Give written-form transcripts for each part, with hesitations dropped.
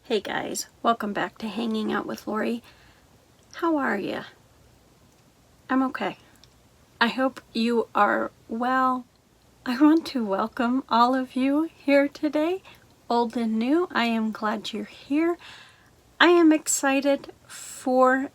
Hey guys, welcome back to Hanging Out with Lori. How are you? I'm okay. I hope you are well. I want to welcome all of you here today, old and new. I am glad you're here. I am excited for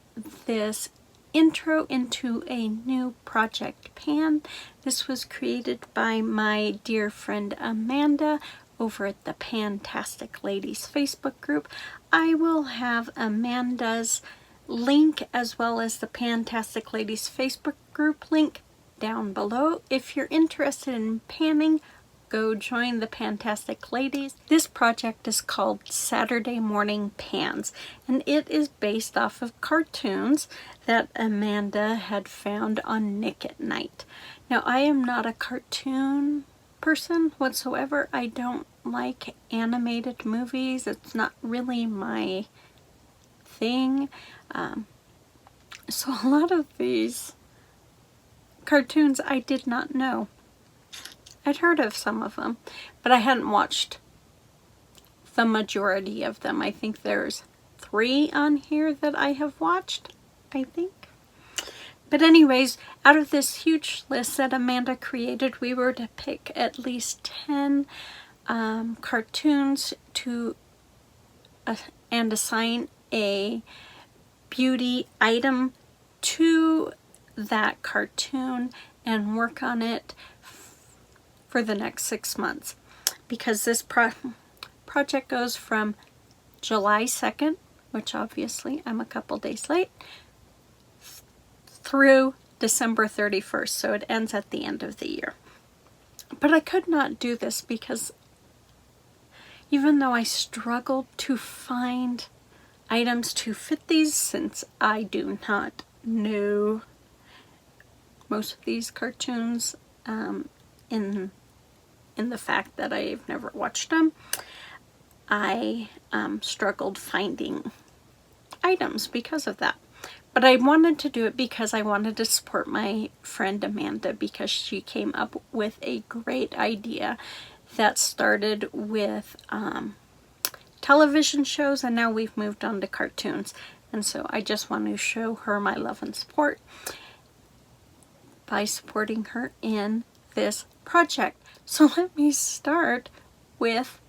this intro into a new project pan. This was created by my dear friend Amanda over at the Pantastic Ladies Facebook group. I will have Amanda's link as well as the Pantastic Ladies Facebook group link down below. If you're interested in panning, go join the Pantastic Ladies. This project is called Saturday Morning Pans, and it is based off of cartoons that Amanda had found on Nick at Nite. Now, I am not a cartoon person whatsoever. I don't like animated movies. It's not really my thing. So a lot of these cartoons I did not know. I'd heard of some of them, but I hadn't watched the majority of them. I think there's 3 on here that I have watched, I think. But anyways, out of this huge list that Amanda created, we were to pick at least 10 cartoons to and assign a beauty item to that cartoon and work on it for the next 6 months, because this project goes from July 2nd, which obviously I'm a couple days late, through December 31st, so it ends at the end of the year. But I could not do this because even though I struggled to find items to fit these, since I do not know most of these cartoons in the fact that I've never watched them, I struggled finding items because of that. But I wanted to do it because I wanted to support my friend Amanda, because she came up with a great idea that started with television shows, and now we've moved on to cartoons. And so I just want to show her my love and support by supporting her in this project. So let me start with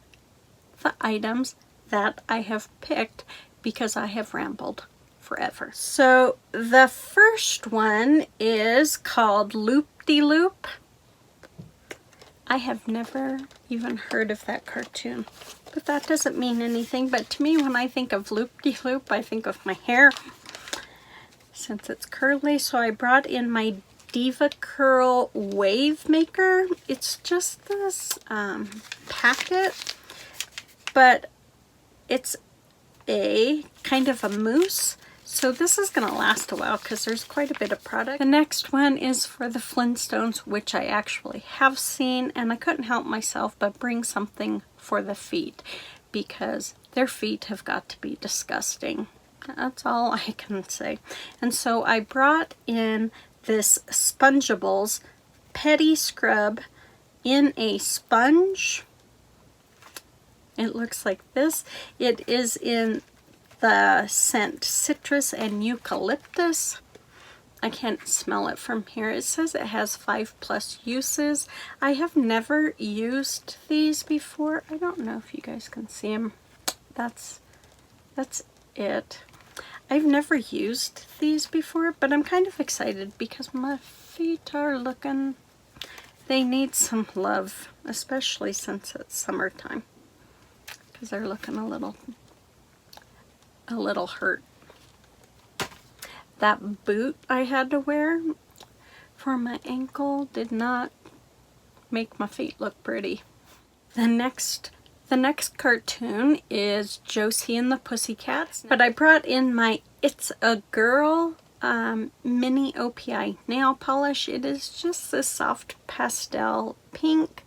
the items that I have picked, because I have rambled forever. So the first one is called Loop-de-Loop. I have never even heard of that cartoon, but that doesn't mean anything. But to me, when I think of Loop-de-Loop, I think of my hair, since it's curly. So I brought in my Diva Curl Wave Maker. It's just this packet, but it's a kind of a mousse. So this is going to last a while because there's quite a bit of product. The next one is for the Flintstones, which I actually have seen, and I couldn't help myself but bring something for the feet, because their feet have got to be disgusting. That's all I can say. And so I brought in this Spongeables Pedi Scrub in a sponge. It looks like this. It is in the scent citrus and eucalyptus. I can't smell it from here. It says it has 5+ uses. I have never used these before. I don't know if you guys can see them. That's it. I've never used these before, but I'm kind of excited because my feet are looking, they need some love, especially since it's summertime, because they're looking a little hurt. That boot I had to wear for my ankle did not make my feet look pretty. The next cartoon is Josie and the Pussycats, but I brought in my It's a Girl mini OPI nail polish. It is just this soft pastel pink.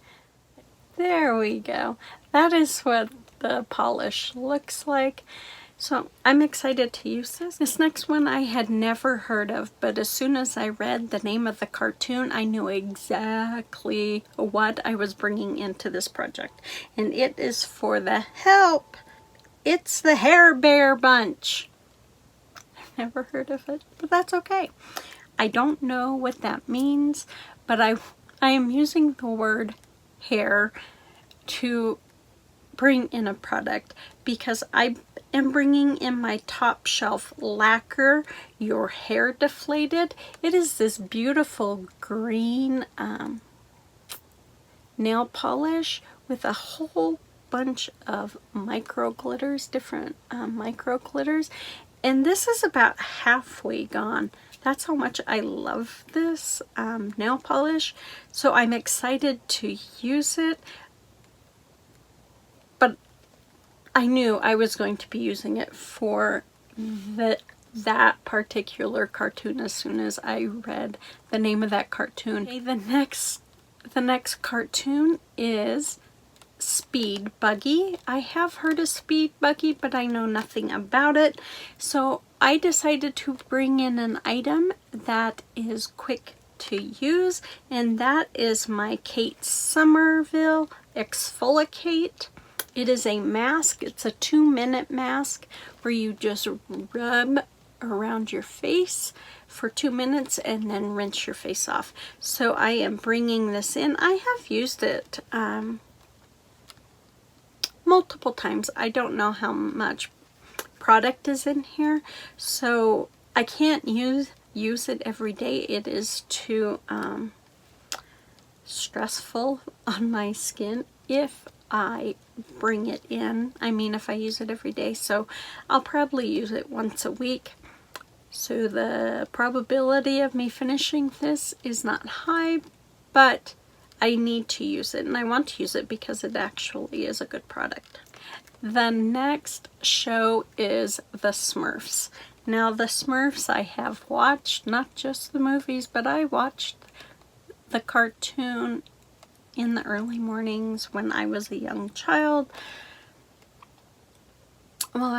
There we go. That is what the polish looks like. So I'm excited to use this. This next one I had never heard of, but as soon as I read the name of the cartoon, I knew exactly what I was bringing into this project. And it is for the Help It's the Hair Bear Bunch. I've never heard of it, but that's okay. I don't know what that means, but I am using the word hair to bring in a product because I am bringing in my Top Shelf Lacquer Your Hair Deflated. It is this beautiful green nail polish with a whole bunch of micro glitters, different micro glitters, and this is about halfway gone. That's how much I love this nail polish, so I'm excited to use it, but I knew I was going to be using it for that particular cartoon as soon as I read the name of that cartoon. Okay, the next cartoon is Speed Buggy. I have heard of Speed Buggy, but I know nothing about it. So I decided to bring in an item that is quick to use, and that is my Kate Somerville Exfoliate. It is a mask. It's a 2-minute mask where you just rub around your face for 2 minutes and then rinse your face off. So I am bringing this in. I have used it multiple times. I don't know how much product is in here, so I can't use it every day. It is too stressful on my skin if I bring it in. I mean, if I use it every day, so I'll probably use it once a week. So the probability of me finishing this is not high, but I need to use it, and I want to use it because it actually is a good product. The next show is The Smurfs. Now, The Smurfs I have watched, not just the movies, but I watched the cartoon in the early mornings when I was a young child. Well,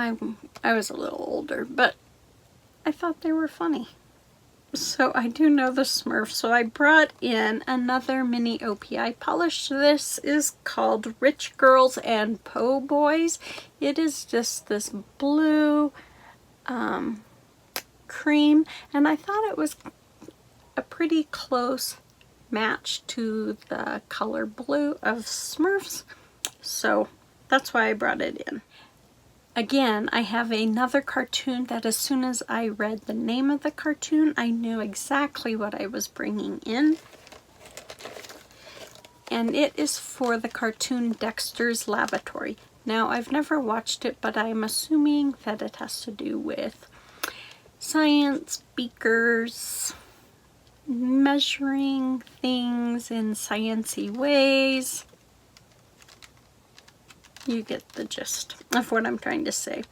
I was a little older, but I thought they were funny. So I do know the Smurfs, so I brought in another mini OPI polish. This is called Rich Girls and Po Boys. It is just this blue cream, and I thought it was a pretty close match to the color blue of Smurfs, so that's why I brought it in. Again, I have another cartoon that as soon as I read the name of the cartoon, I knew exactly what I was bringing in. And it is for the cartoon Dexter's Laboratory. Now, I've never watched it, but I'm assuming that it has to do with science, beakers, measuring things in sciencey ways. You get the gist of what I'm trying to say.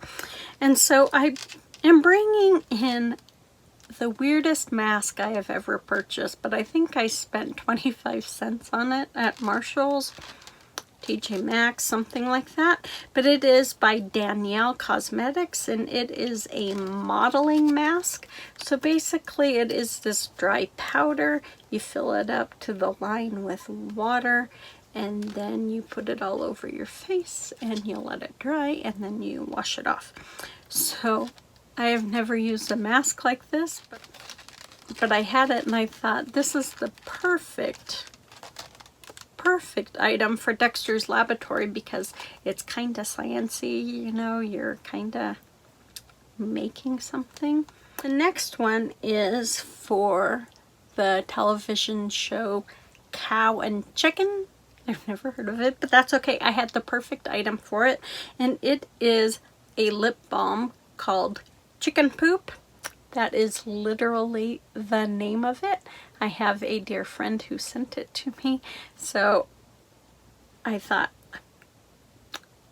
And so I am bringing in the weirdest mask I have ever purchased, but I think I spent 25 cents on it at Marshall's, TJ Maxx, something like that. But it is by Danielle Cosmetics, and it is a modeling mask. So basically it is this dry powder. You fill it up to the line with water, and then you put it all over your face and you let it dry, and then you wash it off. So I have never used a mask like this, but I had it and I thought this is the perfect item for Dexter's Laboratory because it's kind of sciencey, you know, you're kind of making something. The next one is for the television show Cow and Chicken. I've never heard of it, but that's okay. I had the perfect item for it, and it is a lip balm called Chicken Poop. That is literally the name of it. I have a dear friend who sent it to me, so I thought,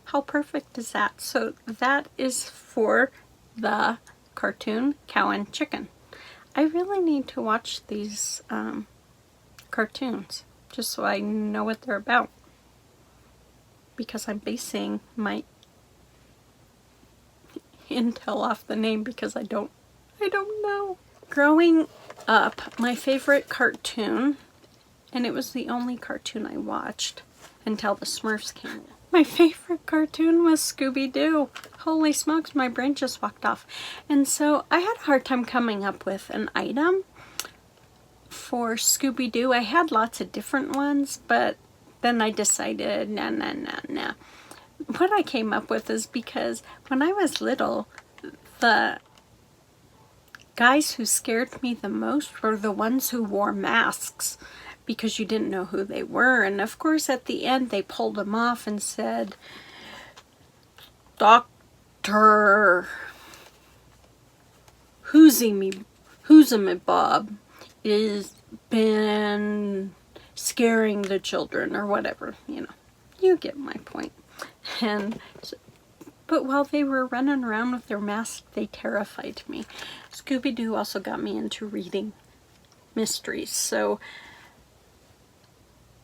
how perfect is that? So that is for the cartoon Cow and Chicken. I really need to watch these cartoons just so I know what they're about, because I'm basing my intel off the name because I don't know. Growing up, my favorite cartoon, and it was the only cartoon I watched until the Smurfs came, My favorite cartoon was Scooby-Doo. Holy smokes, my brain just walked off. And so I had a hard time coming up with an item for Scooby-Doo. I had lots of different ones, but then I decided, nah. What I came up with is because when I was little, the guys who scared me the most were the ones who wore masks, because you didn't know who they were. And of course at the end they pulled them off and said, Dr. Who's-a-me Bob is been scaring the children or whatever, you know. You get my point. And so, but while they were running around with their masks, they terrified me. Scooby-Doo also got me into reading mysteries. So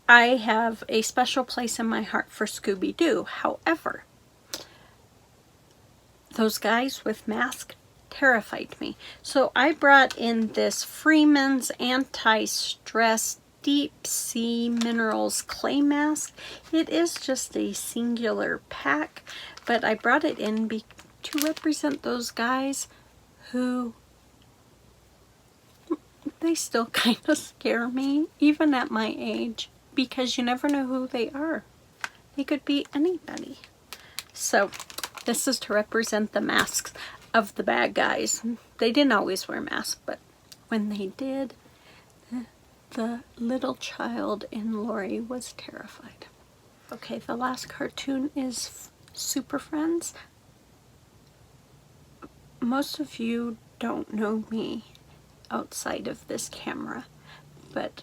I have a special place in my heart for Scooby-Doo. However, those guys with masks terrified me. So I brought in this Freeman's Anti-Stress Deep Sea Minerals Clay Mask. It is just a singular pack, but I brought it in to represent those guys who, they still kind of scare me, even at my age, because you never know who they are. They could be anybody. So this is to represent the masks of the bad guys. They didn't always wear masks, but when they did, the little child in Lori was terrified. Okay, the last cartoon is Super Friends. Most of you don't know me outside of this camera, but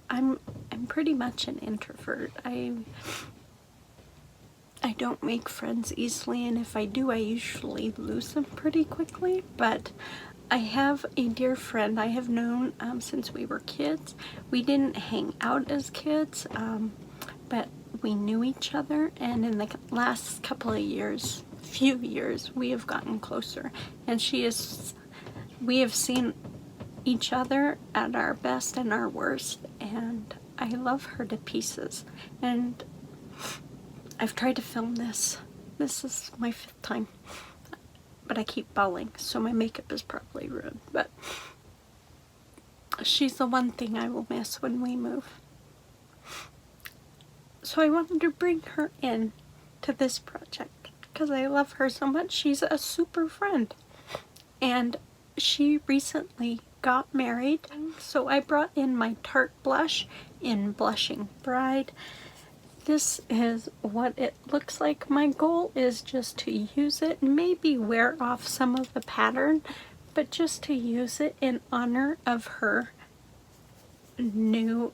I'm pretty much an introvert. I don't make friends easily, and if I do, I usually lose them pretty quickly. But I have a dear friend I have known since we were kids. We didn't hang out as kids, but we knew each other, and in the last couple of years, few years, we have gotten closer. And we have seen each other at our best and our worst, and I love her to pieces. And I've tried to film this. This is my 5th time, but I keep bawling, so my makeup is probably ruined. But she's the one thing I will miss when we move. So I wanted to bring her in to this project because I love her so much. She's a super friend, and she recently got married, so I brought in my Tarte blush in Blushing Bride. This is what it looks like. My goal is just to use it, maybe wear off some of the pattern, but just to use it in honor of her new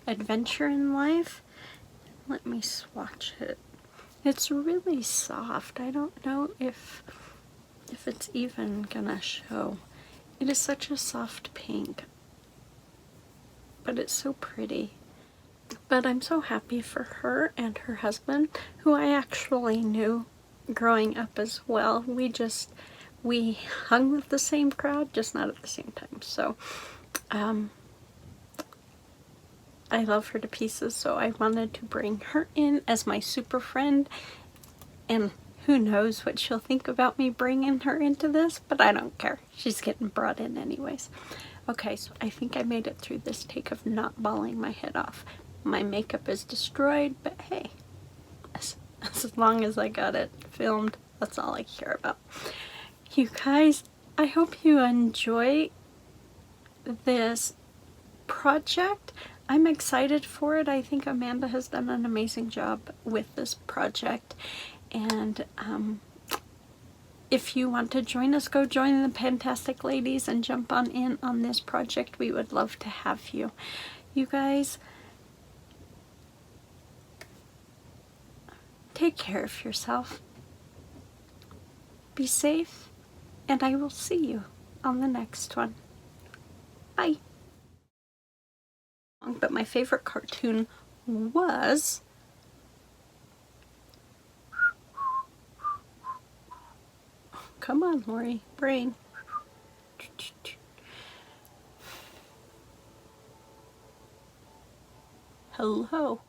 adventure in life. Let me swatch it. It's really soft. I don't know if it's even gonna show. It is such a soft pink, but it's so pretty. But I'm so happy for her and her husband, who I actually knew growing up as well. We hung with the same crowd, just not at the same time. So I love her to pieces, so I wanted to bring her in as my super friend. And who knows what she'll think about me bringing her into this, but I don't care. She's getting brought in anyways. Okay, so I think I made it through this take of not bawling my head off. My makeup is destroyed, but hey, as long as I got it filmed, that's all I care about. You guys, I hope you enjoy this project. I'm excited for it. I think Amanda has done an amazing job with this project. And if you want to join us, go join the Pantastic Ladies and jump on in on this project. We would love to have you. You guys, take care of yourself. Be safe, and I will see you on the next one. Bye. But my favorite cartoon was come on, Lori, brain. Hello.